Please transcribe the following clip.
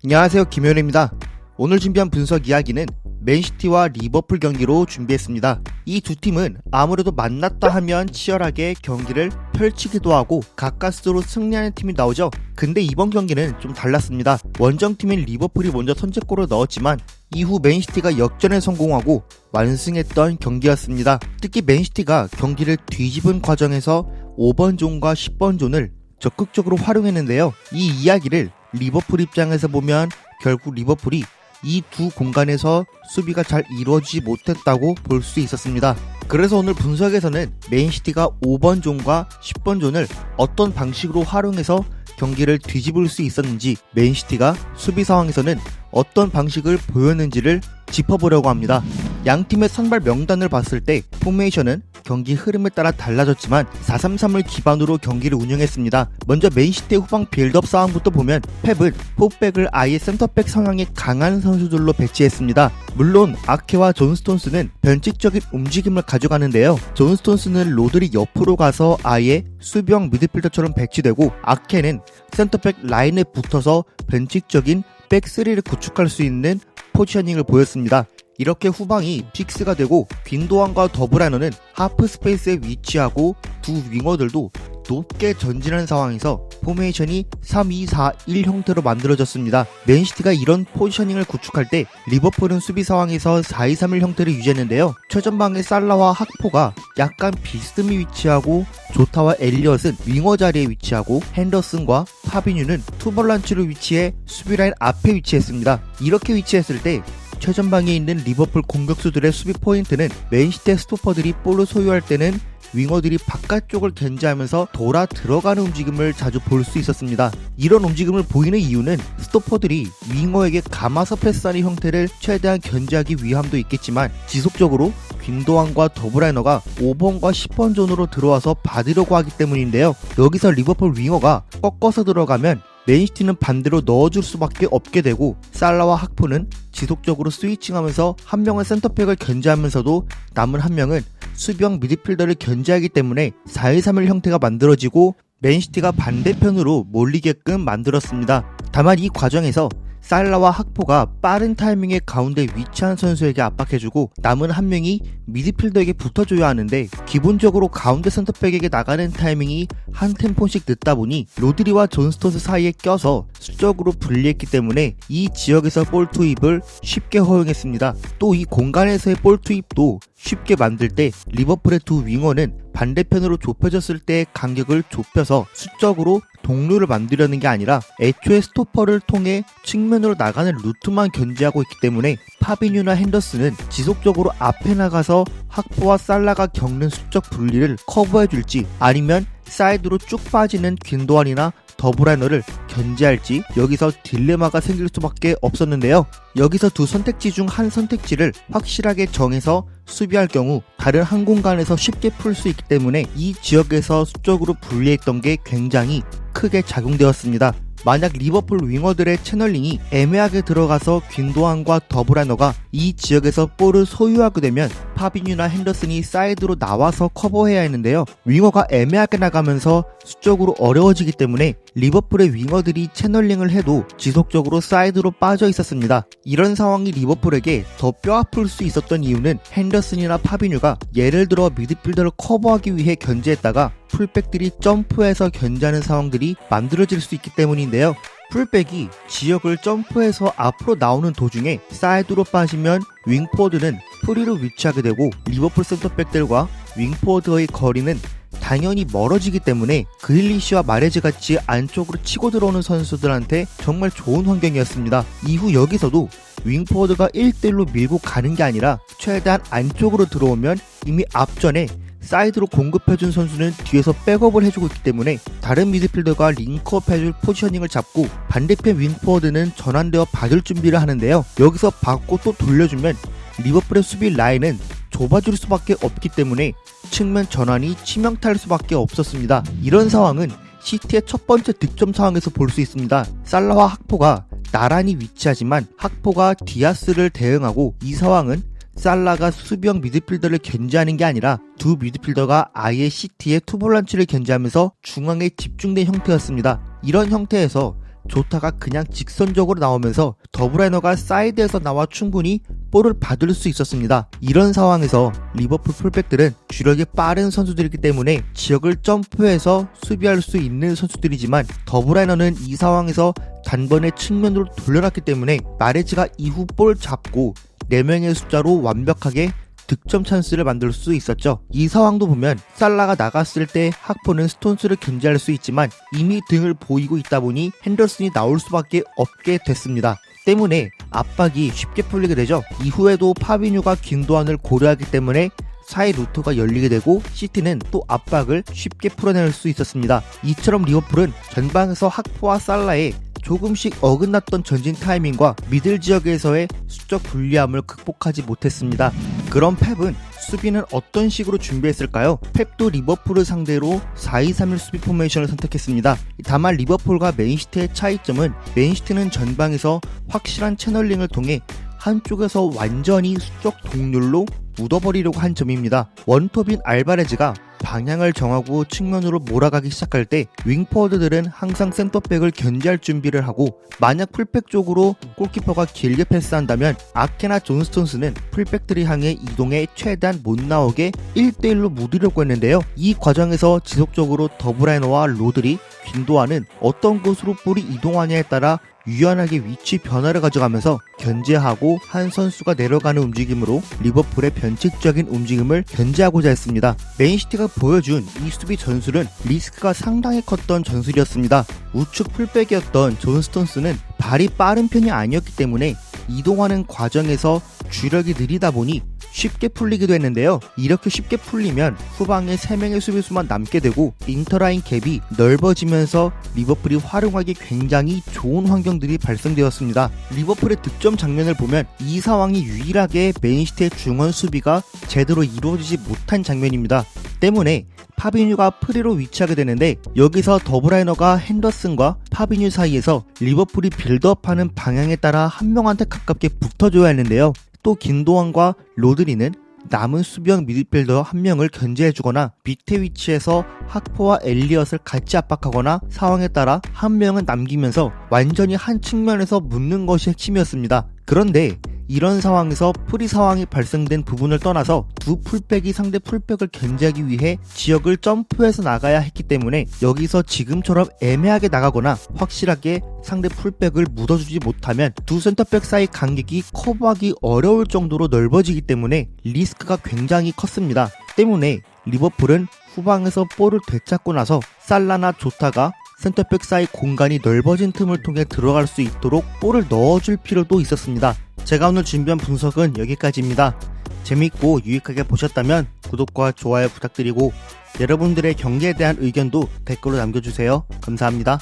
안녕하세요, 김효연입니다. 오늘 준비한 분석 이야기는 맨시티와 리버풀 경기로 준비했습니다. 이 두 팀은 아무래도 만났다 하면 치열하게 경기를 펼치기도 하고 가까스로 승리하는 팀이 나오죠. 근데 이번 경기는 좀 달랐습니다. 원정팀인 리버풀이 먼저 선제골을 넣었지만 이후 맨시티가 역전에 성공하고 완승했던 경기였습니다. 특히 맨시티가 경기를 뒤집은 과정에서 5번 존과 10번 존을 적극적으로 활용했는데요. 이 이야기를 리버풀 입장에서 보면 결국 리버풀이 이 두 공간에서 수비가 잘 이루어지지 못했다고 볼 수 있었습니다. 그래서 오늘 분석에서는 맨시티가 5번 존과 10번 존을 어떤 방식으로 활용해서 경기를 뒤집을 수 있었는지, 맨시티가 수비 상황에서는 어떤 방식을 보였는지를 짚어보려고 합니다. 양 팀의 선발 명단을 봤을 때 포메이션은 경기 흐름에 따라 달라졌지만 4-3-3을 기반으로 경기를 운영했습니다. 먼저 맨시티의 후방 빌드업 상황부터 보면 펩은 포백을 아예 센터백 성향이 강한 선수들로 배치했습니다. 물론 아케와 존 스톤스는 변칙적인 움직임을 가져가는데요. 존 스톤스는 로드리 옆으로 가서 아예 수비형 미드필더처럼 배치되고, 아케는 센터백 라인에 붙어서 변칙적인 백3를 구축할 수 있는 포지셔닝을 보였습니다. 이렇게 후방이 픽스가 되고 귄도안과 더브라이너는 하프 스페이스에 위치하고 두 윙어들도 높게 전진하는 상황에서 포메이션이 3-2-4-1 형태로 만들어졌습니다. 맨시티가 이런 포지셔닝을 구축할 때 리버풀은 수비 상황에서 4-2-3-1 형태를 유지했는데요. 최전방의 살라와 학포가 약간 비스듬히 위치하고 조타와 엘리엇은 윙어 자리에 위치하고 핸더슨과 파비뉴는 투볼란치로 위치해 수비라인 앞에 위치했습니다. 이렇게 위치했을 때 최전방에 있는 리버풀 공격수들의 수비 포인트는 맨시티의 스토퍼들이 볼을 소유할 때는 윙어들이 바깥쪽을 견제하면서 돌아 들어가는 움직임을 자주 볼 수 있었습니다. 이런 움직임을 보이는 이유는 스토퍼들이 윙어에게 감아서 패스하는 형태를 최대한 견제하기 위함도 있겠지만, 지속적으로 귄도안과 더브라이너가 5번과 10번 존으로 들어와서 받으려고 하기 때문인데요. 여기서 리버풀 윙어가 꺾어서 들어가면 맨시티는 반대로 넣어줄 수밖에 없게 되고, 살라와 학포는 지속적으로 스위칭하면서 한 명은 센터백을 견제하면서도 남은 한 명은 수비형 미드필더를 견제하기 때문에 4-2-3-1 형태가 만들어지고 맨시티가 반대편으로 몰리게끔 만들었습니다. 다만 이 과정에서 살라와 학포가 빠른 타이밍에 가운데 위치한 선수에게 압박해주고 남은 한 명이 미드필더에게 붙어줘야 하는데, 기본적으로 가운데 센터백에게 나가는 타이밍이 한 템포씩 늦다 보니 로드리와 존 스톤스 사이에 껴서 수적으로 불리했기 때문에 이 지역에서 볼 투입을 쉽게 허용했습니다. 또 이 공간에서의 볼 투입도 쉽게 만들 때 리버풀의 두 윙어는 반대편으로 좁혀졌을 때의 간격을 좁혀서 수적으로 동료를 만들려는 게 아니라 애초에 스토퍼를 통해 측면으로 나가는 루트만 견제하고 있기 때문에 파비뉴나 핸더슨은 지속적으로 앞에 나가서 학포와 살라가 겪는 수적 분리를 커버해줄지, 아니면 사이드로 쭉 빠지는 귄도안이나 더브라이너를 견제할지 여기서 딜레마가 생길 수밖에 없었는데요. 여기서 두 선택지 중 한 선택지를 확실하게 정해서 수비할 경우 다른 한 공간에서 쉽게 풀 수 있기 때문에 이 지역에서 수적으로 분리했던 게 굉장히 크게 작용되었습니다. 만약 리버풀 윙어들의 채널링이 애매하게 들어가서 귄도안과 더브라이너가 이 지역에서 볼을 소유하게 되면 파비뉴나 핸더슨이 사이드로 나와서 커버해야 했는데요. 윙어가 애매하게 나가면서 수적으로 어려워지기 때문에 리버풀의 윙어들이 채널링을 해도 지속적으로 사이드로 빠져 있었습니다. 이런 상황이 리버풀에게 더 뼈아플 수 있었던 이유는 핸더슨이나 파비뉴가 예를 들어 미드필더를 커버하기 위해 견제했다가 풀백들이 점프해서 견제하는 상황들이 만들어질 수 있기 때문인데요. 풀백이 지역을 점프해서 앞으로 나오는 도중에 사이드로 빠지면 윙포워드는 프리로 위치하게 되고 리버풀 센터백들과 윙포워드의 거리는 당연히 멀어지기 때문에 그릴리시와 마레즈 같이 안쪽으로 치고 들어오는 선수들한테 정말 좋은 환경이었습니다. 이후 여기서도 윙포워드가 1대1로 밀고 가는 게 아니라 최대한 안쪽으로 들어오면 이미 앞전에 사이드로 공급해준 선수는 뒤에서 백업을 해주고 있기 때문에 다른 미드필더가 링크업 해줄 포지셔닝을 잡고 반대편 윙포워드는 전환되어 받을 준비를 하는데요. 여기서 받고 또 돌려주면 리버풀의 수비 라인은 좁아질 수밖에 없기 때문에 측면 전환이 치명타일 수밖에 없었습니다. 이런 상황은 시티의 첫 번째 득점 상황에서 볼 수 있습니다. 살라와 학포가 나란히 위치하지만 학포가 디아스를 대응하고, 이 상황은 살라가 수비형 미드필더를 견제하는 게 아니라 두 미드필더가 아예 시티의 투볼란치를 견제하면서 중앙에 집중된 형태였습니다. 이런 형태에서 조타가 그냥 직선적으로 나오면서 더브라이너가 사이드에서 나와 충분히 볼을 받을 수 있었습니다. 이런 상황에서 리버풀 풀백들은 주력이 빠른 선수들이기 때문에 지역을 점프해서 수비할 수 있는 선수들이지만 더브라이너는 이 상황에서 단번에 측면으로 돌려놨기 때문에 마레즈가 이후 볼 잡고 4명의 숫자로 완벽하게 득점 찬스를 만들 수 있었죠. 이 상황도 보면 살라가 나갔을 때 학포는 스톤스를 견제할 수 있지만 이미 등을 보이고 있다 보니 핸더슨이 나올 수밖에 없게 됐습니다. 때문에 압박이 쉽게 풀리게 되죠. 이후에도 파비뉴가 균도안을 고려하기 때문에 사이 루트가 열리게 되고 시티는 또 압박을 쉽게 풀어낼 수 있었습니다. 이처럼 리버풀은 전방에서 학포와 살라의 조금씩 어긋났던 전진 타이밍과 미들 지역에서의 수적 불리함을 극복하지 못했습니다. 그럼 펩은 수비는 어떤 식으로 준비했을까요? 펩도 리버풀을 상대로 4-2-3-1 수비 포메이션을 선택했습니다. 다만 리버풀과 맨시티의 차이점은 맨시티는 전방에서 확실한 채널링을 통해 한쪽에서 완전히 수적 동률로 묻어버리려고 한 점입니다. 원톱인 알바레즈가 방향을 정하고 측면으로 몰아가기 시작할 때 윙포워드들은 항상 센터백을 견제할 준비를 하고, 만약 풀백 쪽으로 골키퍼가 길게 패스한다면 아케나 존스톤스는 풀백들이 향해 이동해 최대한 못 나오게 1대1로 묻으려고 했는데요. 이 과정에서 지속적으로 더브라이너와 로드리, 균도안은 어떤 곳으로 볼이 이동하냐에 따라 유연하게 위치 변화를 가져가면서 견제하고 한 선수가 내려가는 움직임으로 리버풀의 변칙적인 움직임을 견제하고자 했습니다. 맨시티가 보여준 이 수비 전술은 리스크가 상당히 컸던 전술이었습니다. 우측 풀백이었던 존 스톤스는 발이 빠른 편이 아니었기 때문에 이동하는 과정에서 주력이 느리다 보니 쉽게 풀리기도 했는데요. 이렇게 쉽게 풀리면 후방에 3명의 수비수만 남게 되고 인터라인 갭이 넓어지면서 리버풀이 활용하기 굉장히 좋은 환경들이 발생되었습니다. 리버풀의 득점 장면을 보면 이 상황이 유일하게 맨시티의 중원 수비가 제대로 이루어지지 못한 장면입니다. 때문에 파비뉴가 프리로 위치하게 되는데, 여기서 더브라이너가 핸더슨과 파비뉴 사이에서 리버풀이 빌드업하는 방향에 따라 한 명한테 가깝게 붙어줘야 했는데요. 또 균도안과 로드리는 남은 수비형 미드필더 한 명을 견제해주거나 밑에 위치에서 학포와 엘리엇을 같이 압박하거나 상황에 따라 한 명은 남기면서 완전히 한 측면에서 묻는 것이 핵심이었습니다. 그런데 이런 상황에서 프리 상황이 발생된 부분을 떠나서 두 풀백이 상대 풀백을 견제하기 위해 지역을 점프해서 나가야 했기 때문에 여기서 지금처럼 애매하게 나가거나 확실하게 상대 풀백을 묻어주지 못하면 두 센터백 사이 간격이 커버하기 어려울 정도로 넓어지기 때문에 리스크가 굉장히 컸습니다. 때문에 리버풀은 후방에서 볼을 되찾고 나서 살라나 조타가 센터백 사이 공간이 넓어진 틈을 통해 들어갈 수 있도록 볼을 넣어줄 필요도 있었습니다. 제가 오늘 준비한 분석은 여기까지입니다. 재밌고 유익하게 보셨다면 구독과 좋아요 부탁드리고 여러분들의 경기에 대한 의견도 댓글로 남겨주세요. 감사합니다.